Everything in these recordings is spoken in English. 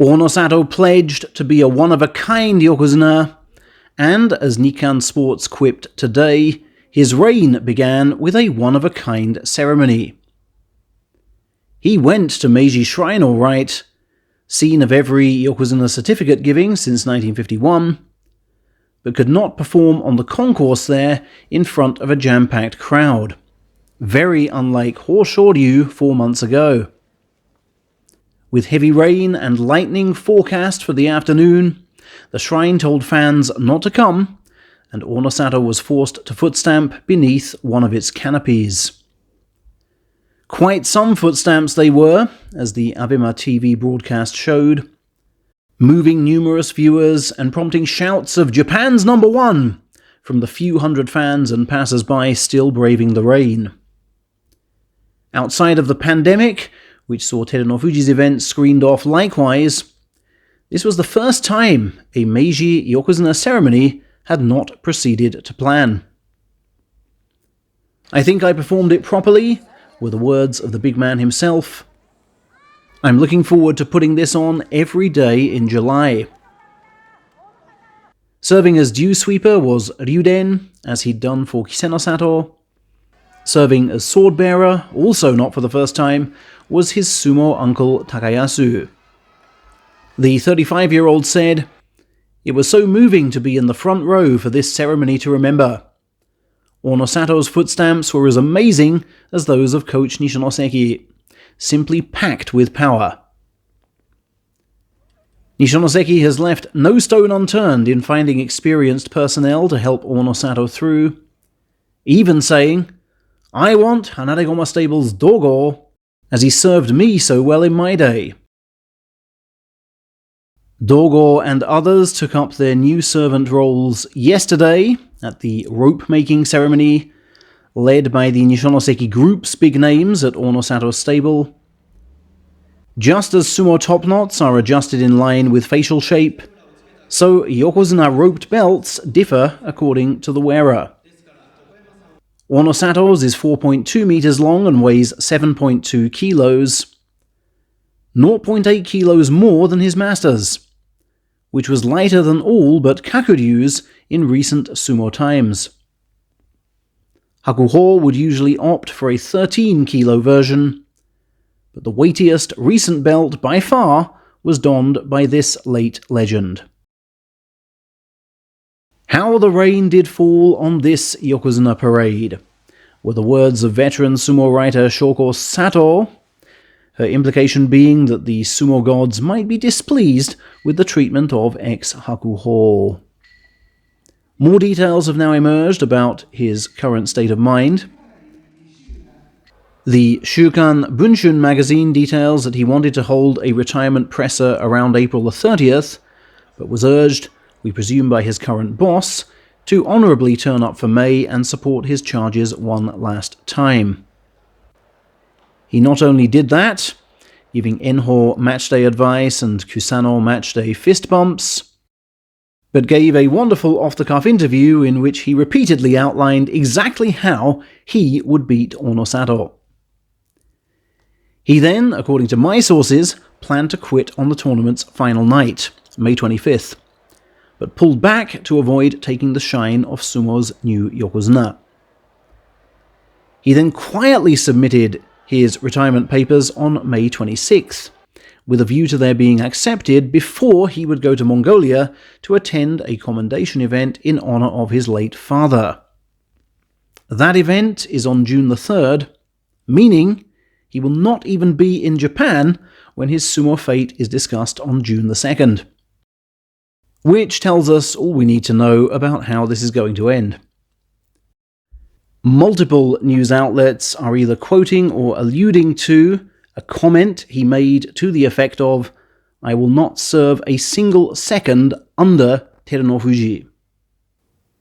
Onosato pledged to be a one-of-a-kind yokozuna, and, as Nikkan Sports quipped today, his reign began with a one-of-a-kind ceremony. He went to Meiji Shrine all right, scene of every yokozuna certificate giving since 1951, but could not perform on the concourse there in front of a jam-packed crowd. Very unlike Hoshoryu 4 months ago. With heavy rain and lightning forecast for the afternoon, the shrine told fans not to come, and Onosato was forced to footstamp beneath one of its canopies. Quite some footstamps they were, as the Abema TV broadcast showed, moving numerous viewers and prompting shouts of "Japan's #1" from the few hundred fans and passers-by still braving the rain. Outside of the pandemic, which saw Terunofuji's event screened off likewise, this was the first time a Meiji yokozuna ceremony had not proceeded to plan. "I think I performed it properly," were the words of the big man himself. "I'm looking forward to putting this on every day in July." Serving as dew sweeper was Ryuden, as he'd done for Kisenosato. Serving as sword bearer, also not for the first time, was his sumo uncle Takayasu. The 35-year-old said, "It was so moving to be in the front row for this ceremony to remember. Onosato's footstamps were as amazing as those of Coach Nishinoseki, simply packed with power." Nishinoseki has left no stone unturned in finding experienced personnel to help Onosato through, even saying, "I want Hanaregoma Stable's Dogo, as he served me so well in my day." Dogo and others took up their new servant roles yesterday at the rope-making ceremony, led by the Nishinoseki group's big names at Onosato's stable. Just as sumo top knots are adjusted in line with facial shape, so yokozuna roped belts differ according to the wearer. Onosato's is 4.2 meters long and weighs 7.2 kilos, 0.8 kilos more than his master's, which was lighter than all but Kakuryu's in recent sumo times. Hakuho would usually opt for a 13-kilo version, but the weightiest recent belt by far was donned by this late legend. "How the rain did fall on this yokozuna parade," were the words of veteran sumo writer Shoko Sato, her implication being that the sumo gods might be displeased with the treatment of ex-Hakuho. More details have now emerged about his current state of mind. The Shukan Bunshun magazine details that he wanted to hold a retirement presser around April the 30th, but was urged, we presume by his current boss, to honourably turn up for May and support his charges one last time. He not only did that, giving Enho matchday advice and Kusano matchday fist bumps, but gave a wonderful off-the-cuff interview in which he repeatedly outlined exactly how he would beat Onosato. He then, according to my sources, planned to quit on the tournament's final night, May 25th, but pulled back to avoid taking the shine of sumo's new yokozuna. He then quietly submitted his retirement papers on May 26th, with a view to their being accepted before he would go to Mongolia to attend a commendation event in honour of his late father. That event is on June the 3rd, meaning he will not even be in Japan when his sumo fate is discussed on June the 2nd. Which tells us all we need to know about how this is going to end. Multiple news outlets are either quoting or alluding to a comment he made to the effect of, "I will not serve a single second under Terunofuji,"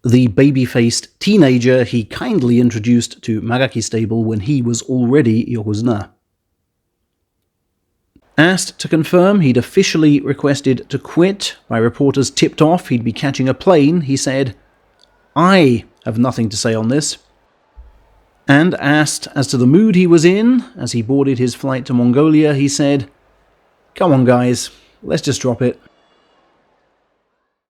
the baby-faced teenager he kindly introduced to Magaki stable when he was already yokozuna. Asked to confirm he'd officially requested to quit by reporters tipped off he'd be catching a plane, he said, "I have nothing to say on this." And asked as to the mood he was in as he boarded his flight to Mongolia, he said, "Come on guys, let's just drop it.